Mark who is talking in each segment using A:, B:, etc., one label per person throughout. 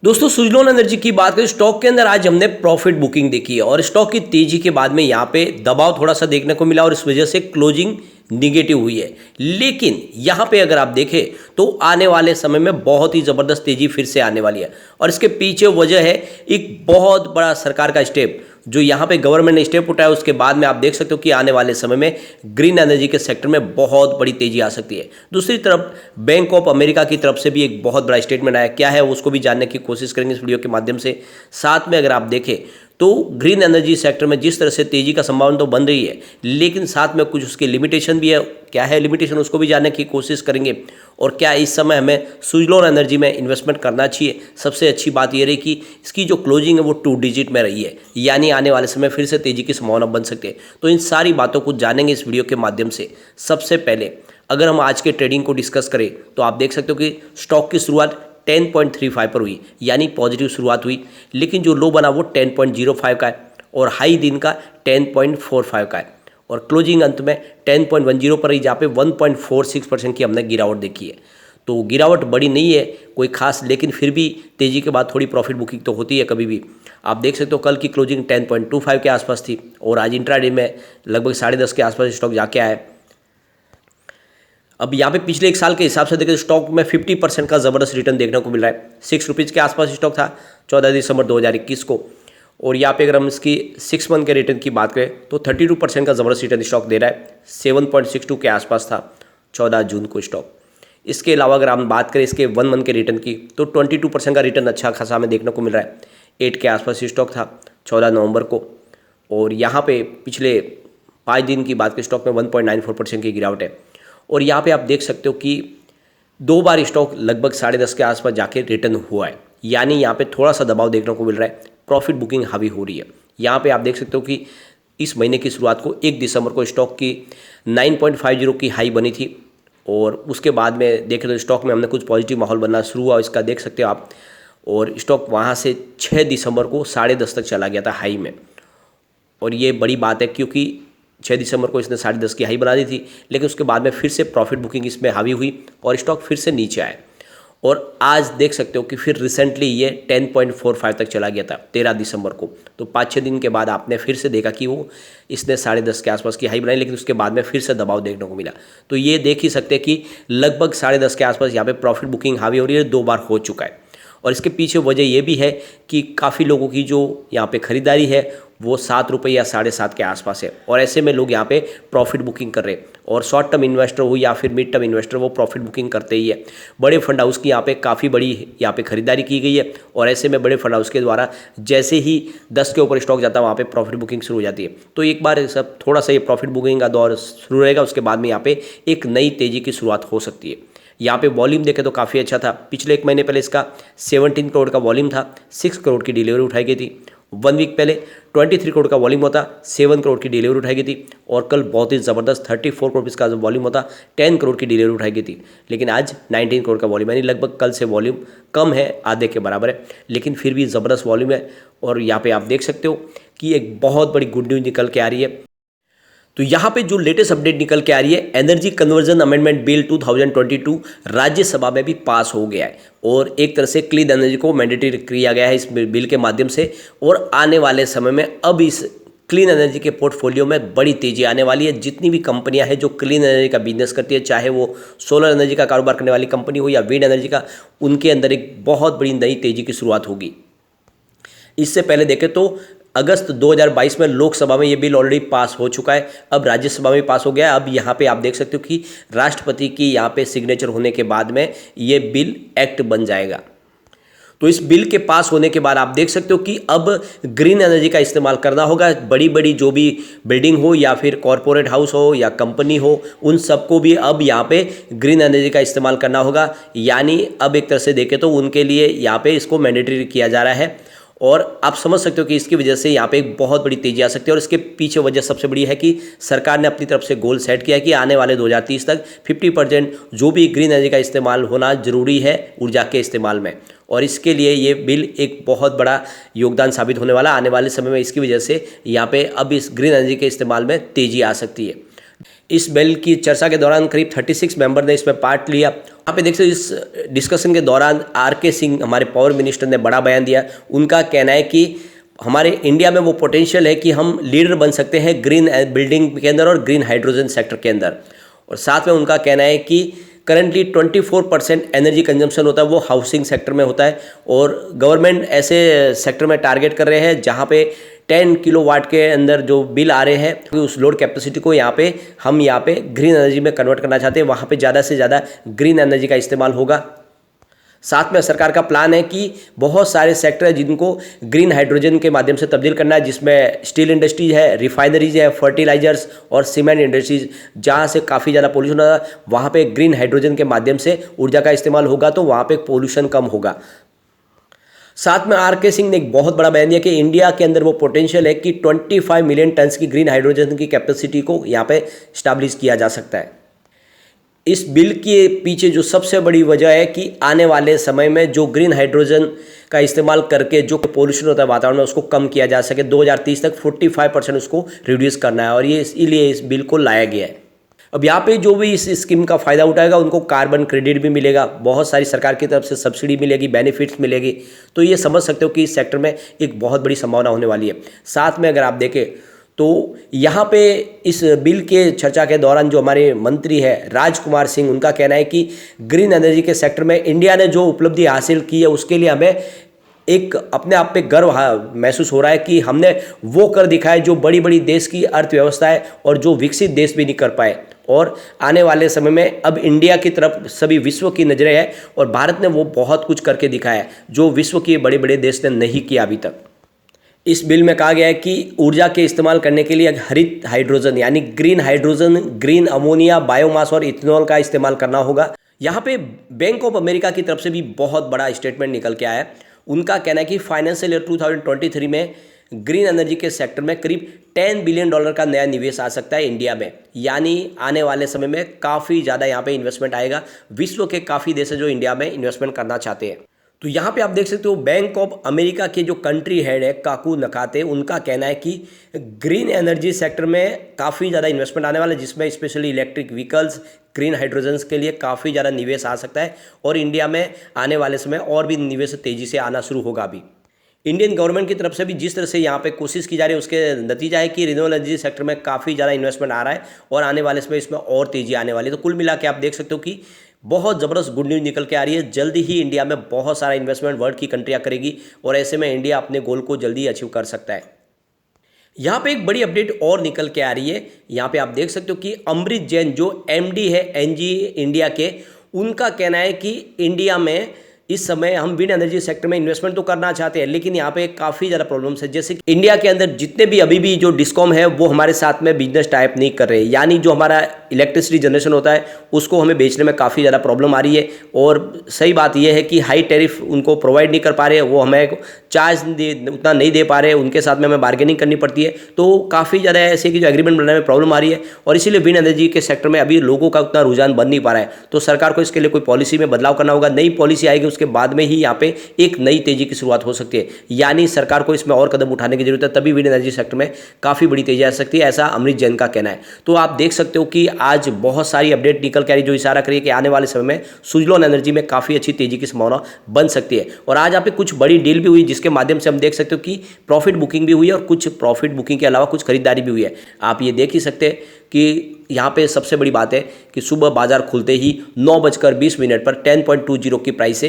A: दोस्तों सुजलोन एनर्जी की बात करें स्टॉक के अंदर आज हमने प्रॉफिट बुकिंग देखी है और स्टॉक की तेजी के बाद में यहाँ पे दबाव थोड़ा सा देखने को मिला और इस वजह से क्लोजिंग निगेटिव हुई है। लेकिन यहाँ पे अगर आप देखें तो आने वाले समय में बहुत ही ज़बरदस्त तेजी फिर से आने वाली है और इसके पीछे वजह है एक बहुत बड़ा सरकार का स्टेप जो यहाँ पे गवर्नमेंट ने स्टेप उठाया। उसके बाद में आप देख सकते हो कि आने वाले समय में ग्रीन एनर्जी के सेक्टर में बहुत बड़ी तेजी आ सकती है। दूसरी तरफ बैंक ऑफ अमेरिका की तरफ से भी एक बहुत बड़ा स्टेटमेंट आया, क्या है उसको भी जानने की कोशिश करेंगे इस वीडियो के माध्यम से। साथ में अगर आप देखें तो ग्रीन एनर्जी सेक्टर में जिस तरह से तेजी का संभावना तो बन रही है, लेकिन साथ में कुछ उसकी लिमिटेशन भी है। क्या है लिमिटेशन, उसको भी जानने की कोशिश करेंगे और क्या इस समय हमें सुजलोन एनर्जी में इन्वेस्टमेंट करना चाहिए। सबसे अच्छी बात यह रही कि इसकी जो क्लोजिंग है वो 2 डिजिट में रही है, यानी आने वाले समय फिर से तेजी की संभावना बन सकती है। तो इन सारी बातों को जानेंगे इस वीडियो के माध्यम से। सबसे पहले अगर हम आज के ट्रेडिंग को डिस्कस करें तो आप देख सकते हो कि स्टॉक की शुरुआत 10.35 पर हुई, यानी पॉजिटिव शुरुआत हुई, लेकिन जो लो बना वो 10.05 का है और हाई दिन का 10.45 का है और क्लोजिंग अंत में 10.10 पर रही, जहाँ पे 1.46% की हमने गिरावट देखी है। तो गिरावट बड़ी नहीं है कोई खास, लेकिन फिर भी तेजी के बाद थोड़ी प्रॉफिट बुकिंग तो होती है कभी भी। आप देख सकते हो कल की क्लोजिंग 10.25 के आसपास थी और आज इंट्राडे में लगभग 10:30 के आसपास स्टॉक जाके आया है। अब यहाँ पे पिछले एक साल के हिसाब से देखें तो स्टॉक में 50% का ज़बरदस्त रिटर्न देखने को मिल रहा है। 6 रुपीज़ के आसपास स्टॉक था 14 दिसंबर 2021 को, और यहाँ पे अगर हम इसकी 6 मंथ के रिटर्न की बात करें तो 32% का ज़बरदस्त रिटर्न स्टॉक दे रहा है। 7.62 के आसपास था 14 जून को स्टॉक। इसके अलावा अगर हम बात करें इसके 1 मंथ के रिटर्न की तो 22% का रिटर्न अच्छा खासा हमें देखने को मिल रहा है। 8 के आसपास स्टॉक था 14 नवंबर को, और यहाँ पे पिछले 5 दिन की बात करें स्टॉक में 1.94% की गिरावट है। और यहाँ पे आप देख सकते हो कि 2 बार स्टॉक लगभग 10:30 के आसपास जाके रिटर्न हुआ है, यानी यहाँ पे थोड़ा सा दबाव देखने को मिल रहा है। प्रॉफिट बुकिंग हावी हो रही है। यहाँ पे आप देख सकते हो कि इस महीने की शुरुआत को 1 दिसंबर को स्टॉक की 9.50 की हाई बनी थी और उसके बाद में देखें तो स्टॉक में हमने कुछ पॉजिटिव माहौल बनना शुरू हुआ, इसका देख सकते हो आप। और स्टॉक वहाँ से 6 दिसंबर को 10:30 तक चला गया था हाई में, और ये बड़ी बात है क्योंकि 6 दिसंबर को इसने 10:30 की हाई बना दी थी, लेकिन उसके बाद में फिर से प्रॉफिट बुकिंग इसमें हावी हुई और स्टॉक फिर से नीचे आए। और आज देख सकते हो कि फिर रिसेंटली ये 10.45 तक चला गया था 13 दिसंबर को। तो 5-6 दिन के बाद आपने फिर से देखा कि वो इसने 10:30 के आसपास की हाई बनाई, लेकिन उसके बाद में फिर से दबाव देखने को मिला। तो ये देख ही सकते हैं कि लगभग 10:30 के आसपास यहाँ पे प्रॉफिट बुकिंग हावी हो रही है, 2 बार हो चुका है। और इसके पीछे वजह ये भी है कि काफ़ी लोगों की जो यहाँ पे ख़रीदारी है वो 7 रुपये या 7.5 के आसपास है, और ऐसे में लोग यहाँ पे प्रॉफिट बुकिंग कर रहे हैं। और शॉर्ट टर्म इन्वेस्टर हो या फिर मिड टर्म इन्वेस्टर, वो प्रॉफिट बुकिंग करते ही है। बड़े फंड हाउस की यहाँ पे काफ़ी बड़ी यहाँ पे खरीदारी की गई है, और ऐसे में बड़े फंड हाउस के द्वारा जैसे ही 10 के ऊपर स्टॉक जाता है वहाँ पे प्रॉफिट बुकिंग शुरू हो जाती है। तो एक बार सब थोड़ा सा ये प्रॉफिट बुकिंग का दौर शुरू रहेगा, उसके बाद में यहाँ पे एक नई तेज़ी की शुरुआत हो सकती है। यहाँ पे वॉल्यूम देखें तो काफ़ी अच्छा था। पिछले 1 महीने पहले इसका 17 करोड़ का वॉल्यूम था, 6 करोड़ की डिलीवरी उठाई गई थी। 1 वीक पहले 23 करोड़ का वॉल्यूम होता, 7 करोड़ की डिलीवरी उठाई गई थी। और कल बहुत ही ज़बरदस्त 34 करोड़ इसका जो वॉल्यूम होता, 10 करोड़ की डिलीवरी उठाई गई थी। लेकिन आज 19 करोड़ का वॉल्यूम, यानी लगभग कल से वॉल्यूम कम है, आधे के बराबर है, लेकिन फिर भी ज़बरदस्त वॉल्यूम है। और यहाँ पे आप देख सकते हो कि एक बहुत बड़ी गुड न्यूज़ निकल के आ रही है। तो यहाँ पे जो लेटेस्ट अपडेट निकल के आ रही है, energy conversion amendment bill 2022 Rajya Sabha में भी पास हो गया है और एक तरह से क्लीन एनर्जी को मैंडेटरी किया गया है इस बिल के माध्यम से। और आने वाले समय में अब इस क्लीन एनर्जी के पोर्टफोलियो में बड़ी तेजी आने वाली है। जितनी भी कंपनियां हैं जो क्लीन एनर्जी का बिजनेस करती है, चाहे वो सोलर एनर्जी का कारोबार करने वाली कंपनी हो या विंड एनर्जी का, उनके अंदर एक बहुत बड़ी नई तेजी की शुरुआत होगी। इससे पहले देखें तो अगस्त 2022 में लोकसभा में ये बिल ऑलरेडी पास हो चुका है, अब राज्यसभा में पास हो गया है। अब यहाँ पे आप देख सकते हो कि राष्ट्रपति की यहाँ पे सिग्नेचर होने के बाद में ये बिल एक्ट बन जाएगा। तो इस बिल के पास होने के बाद आप देख सकते हो कि अब ग्रीन एनर्जी का इस्तेमाल करना होगा। बड़ी बड़ी जो भी बिल्डिंग हो या फिर कॉरपोरेट हाउस हो या कंपनी हो, उन सबको भी अब यहाँ पे ग्रीन एनर्जी का इस्तेमाल करना होगा। यानी अब एक तरह से देखें तो उनके लिए यहाँ पे इसको मैंडेटरी किया जा रहा है, और आप समझ सकते हो कि इसकी वजह से यहाँ पे एक बहुत बड़ी तेजी आ सकती है। और इसके पीछे वजह सबसे बड़ी है कि सरकार ने अपनी तरफ से गोल सेट किया कि आने वाले 2030 तक 50% जो भी ग्रीन एनर्जी का इस्तेमाल होना जरूरी है ऊर्जा के इस्तेमाल में। और इसके लिए ये बिल एक बहुत बड़ा योगदान साबित होने वाला आने वाले समय में। इसकी वजह से यहाँ पे अब इस ग्रीन एनर्जी के इस्तेमाल में तेजी आ सकती है। इस बिल की चर्चा के दौरान करीब 36 मेंबर ने इसमें पार्ट लिया। यहाँ पे देख सकते इस डिस्कशन के दौरान RK सिंह हमारे पावर मिनिस्टर ने बड़ा बयान दिया। उनका कहना है कि हमारे इंडिया में वो पोटेंशियल है कि हम लीडर बन सकते हैं ग्रीन बिल्डिंग के अंदर और ग्रीन हाइड्रोजन सेक्टर के अंदर। और साथ में उनका कहना है कि करंटली 24% एनर्जी कंजम्पशन होता है वो हाउसिंग सेक्टर में होता है, और गवर्नमेंट ऐसे सेक्टर में टारगेट कर रहे हैं जहाँ पे 10 किलोवाट के अंदर जो बिल आ रहे हैं उस लोड कैपेसिटी को यहाँ पे ग्रीन एनर्जी में कन्वर्ट करना चाहते हैं। वहाँ पे ज़्यादा से ज़्यादा ग्रीन एनर्जी का इस्तेमाल होगा। साथ में सरकार का प्लान है कि बहुत सारे सेक्टर है जिनको ग्रीन हाइड्रोजन के माध्यम से तब्दील करना है, जिसमें स्टील इंडस्ट्रीज है, रिफाइनरीज है, फर्टिलाइजर्स और सीमेंट इंडस्ट्रीज, जहाँ से काफ़ी ज़्यादा पोल्यूशन होगा वहाँ पे ग्रीन हाइड्रोजन के माध्यम से ऊर्जा का इस्तेमाल होगा तो वहाँ पे पोल्यूशन कम होगा। साथ में RK सिंह ने एक बहुत बड़ा बयान दिया कि इंडिया के अंदर वो पोटेंशियल है कि 25 मिलियन टन्स की ग्रीन हाइड्रोजन की कैपेसिटी को यहाँ पे स्टैब्लिश किया जा सकता है। इस बिल के पीछे जो सबसे बड़ी वजह है कि आने वाले समय में जो ग्रीन हाइड्रोजन का इस्तेमाल करके जो पोल्यूशन होता है वातावरण में उसको कम किया जा सके। 2030 तक 45% उसको रिड्यूस करना है और ये इसीलिए इस बिल को लाया गया है। अब यहाँ पे जो भी इस स्कीम का फ़ायदा उठाएगा उनको कार्बन क्रेडिट भी मिलेगा, बहुत सारी सरकार की तरफ से सब्सिडी मिलेगी, बेनिफिट्स मिलेगी। तो ये समझ सकते हो कि इस सेक्टर में एक बहुत बड़ी संभावना होने वाली है। साथ में अगर आप देखें तो यहाँ पे इस बिल के चर्चा के दौरान जो हमारे मंत्री है राजकुमार सिंह, उनका कहना है कि ग्रीन एनर्जी के सेक्टर में इंडिया ने जो उपलब्धि हासिल की है उसके लिए हमें एक अपने आप पे गर्व महसूस हो रहा है कि हमने वो कर दिखाया जो बड़ी बड़ी देश की अर्थव्यवस्था है और जो विकसित देश भी नहीं कर पाए। और आने वाले समय में अब इंडिया की तरफ सभी विश्व की नज़रें हैं और भारत ने वो बहुत कुछ करके दिखाया है जो विश्व के बड़े बड़े देश ने नहीं किया अभी तक। इस बिल में कहा गया है कि ऊर्जा के इस्तेमाल करने के लिए हरित हाइड्रोजन यानी green hydrogen, green ammonia, biomass और इथेनॉल का इस्तेमाल करना होगा। यहाँ पे बैंक ऑफ अमेरिका की तरफ से भी बहुत बड़ा स्टेटमेंट निकल के आया है। उनका कहना है कि फाइनेंशियल ईयर 2023 में ग्रीन एनर्जी के सेक्टर में करीब $10 बिलियन का नया निवेश आ सकता है इंडिया में, यानी आने वाले समय में काफ़ी ज़्यादा यहाँ पे इन्वेस्टमेंट आएगा। विश्व के काफ़ी देश हैं जो इंडिया में इन्वेस्टमेंट करना चाहते हैं। तो यहाँ पे आप देख सकते हो बैंक ऑफ अमेरिका के जो कंट्री हेड है काकू नकाते, उनका कहना है कि ग्रीन एनर्जी सेक्टर में काफ़ी ज़्यादा इन्वेस्टमेंट आने वाला है, जिसमें specially electric vehicles, green hydrogens के लिए काफ़ी ज़्यादा निवेश आ सकता है और इंडिया में आने वाले समय और भी निवेश तेज़ी से आना शुरू होगा। अभी इंडियन गवर्नमेंट की तरफ से भी जिस तरह से यहाँ पे कोशिश की जा रही है उसके नतीजा है कि रिन्यूएबल एनर्जी सेक्टर में काफ़ी ज़्यादा इन्वेस्टमेंट आ रहा है और आने वाले समय इसमें और तेज़ी आने वाली है। तो कुल मिला के आप देख सकते हो कि बहुत ज़बरदस्त गुड न्यूज़ निकल के आ रही है। जल्दी ही इंडिया में बहुत सारा इन्वेस्टमेंट वर्ल्ड की कंट्रियाँ करेगी और ऐसे में इंडिया अपने गोल को जल्दी अचीव कर सकता है। यहाँ पे एक बड़ी अपडेट और निकल के आ रही है। यहाँ पे आप देख सकते हो कि अमृत जैन जो MD है NG इंडिया के, उनका कहना है कि इंडिया में इस समय हम विंड एनर्जी सेक्टर में इन्वेस्टमेंट तो करना चाहते हैं, लेकिन यहाँ पे काफ़ी ज़्यादा प्रॉब्लम्स है। जैसे कि इंडिया के अंदर जितने भी अभी भी जो डिस्कॉम है वो हमारे साथ में बिजनेस टाइप नहीं कर रहे, यानी जो हमारा इलेक्ट्रिसिटी जनरेशन होता है उसको हमें बेचने में काफ़ी ज़्यादा प्रॉब्लम आ रही है। और सही बात यह है कि हाई टैरिफ उनको प्रोवाइड नहीं कर पा रहे, वो हमें चार्ज उतना नहीं दे पा रहे, उनके साथ में हमें बार्गेनिंग करनी पड़ती है। तो काफ़ी ज़्यादा ऐसे कि जो एग्रीमेंट बनाने में प्रॉब्लम आ रही है और इसीलिए विंड एनर्जी के सेक्टर में अभी लोगों का उतना रुझान बन नहीं पा रहा है। तो सरकार को इसके लिए कोई पॉलिसी में बदलाव करना होगा। नई पॉलिसी आएगी उसके बाद में ही यहाँ पे एक नई तेजी की शुरुआत हो सकती है, यानी सरकार को इसमें और कदम उठाने की जरूरत है, तभी विंड एनर्जी सेक्टर में काफ़ी बड़ी तेजी आ सकती है, ऐसा अमृत जैन का कहना है। तो आप देख सकते हो कि आज बहुत सारी अपडेट निकल के आ रही जो इशारा करिए कि आने वाले समय में सुजलॉन एनर्जी में काफ़ी अच्छी तेजी की संभावना बन सकती है। और आज यहाँ पे कुछ बड़ी डील भी हुई जिसके माध्यम से हम देख सकते हो कि प्रॉफिट बुकिंग भी हुई है और कुछ प्रॉफिट बुकिंग के अलावा कुछ खरीदारी भी हुई है। आप ये देख ही सकते हैं कि यहाँ पे सबसे बड़ी बात है कि सुबह बाजार खुलते ही 9:20 पर 10.20 की प्राइस से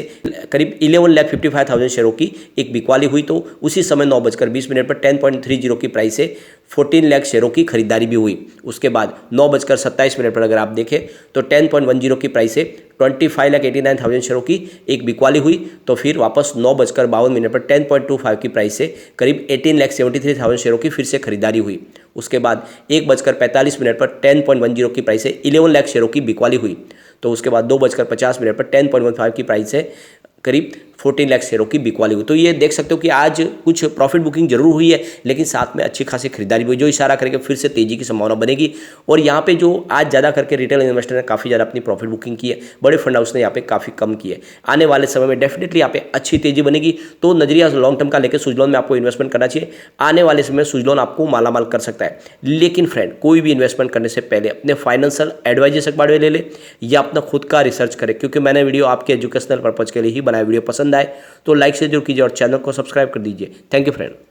A: करीब 11,55,000 शेयरों की एक बिकवाली हुई। तो उसी समय 9:20 पर 10.30 की प्राइस से 14 लाख शेयरों की खरीदारी भी हुई। उसके बाद 9:27 पर अगर आप देखें तो 10.10 की प्राइस से 25,89,000 शेयरों की एक बिकवाली हुई। तो फिर वापस 9:52 पर 10.25 की प्राइस से करीब 18,73,000 शेयरों की फिर से खरीदारी हुई। उसके बाद 1:45 पर 10.10 की प्राइस से 11 लाख शेयरों की बिकवाली हुई। तो उसके बाद 2:50 पर 10.15 की प्राइस से करीब 14 लाख शेयरों की बिकवाली हुई। तो ये देख सकते हो कि आज कुछ प्रॉफिट बुकिंग जरूर हुई है, लेकिन साथ में अच्छी खासी खरीदारी भी हुई, जो इशारा करेगा फिर से तेजी की संभावना बनेगी। और यहाँ पे जो आज ज़्यादा करके रिटेल इन्वेस्टर ने काफ़ी ज़्यादा अपनी प्रॉफिट बुकिंग की है, बड़े फंड हाउस ने यहाँ पे काफ़ी कम की है। आने वाले समय में डेफिनेटली यहाँ पे अच्छी तेजी बनेगी। तो नजरिया लॉन्ग टर्म का लेकर सुजलॉन में आपको इन्वेस्टमेंट करना चाहिए। आने वाले समय में सुजलॉन आपको मालामाल कर सकता है। लेकिन फ्रेंड, कोई भी इन्वेस्टमेंट करने से पहले अपने फाइनेंशियल एडवाइजर से बारे में ले ले या अपना खुद का रिसर्च करें, क्योंकि मैंने वीडियो आपके एजुकेशनल पर्पज के लिए ही बनाया। वीडियो पसंद आए तो लाइक से जरूर कीजिए और चैनल को सब्सक्राइब कर दीजिए। Thank you friend.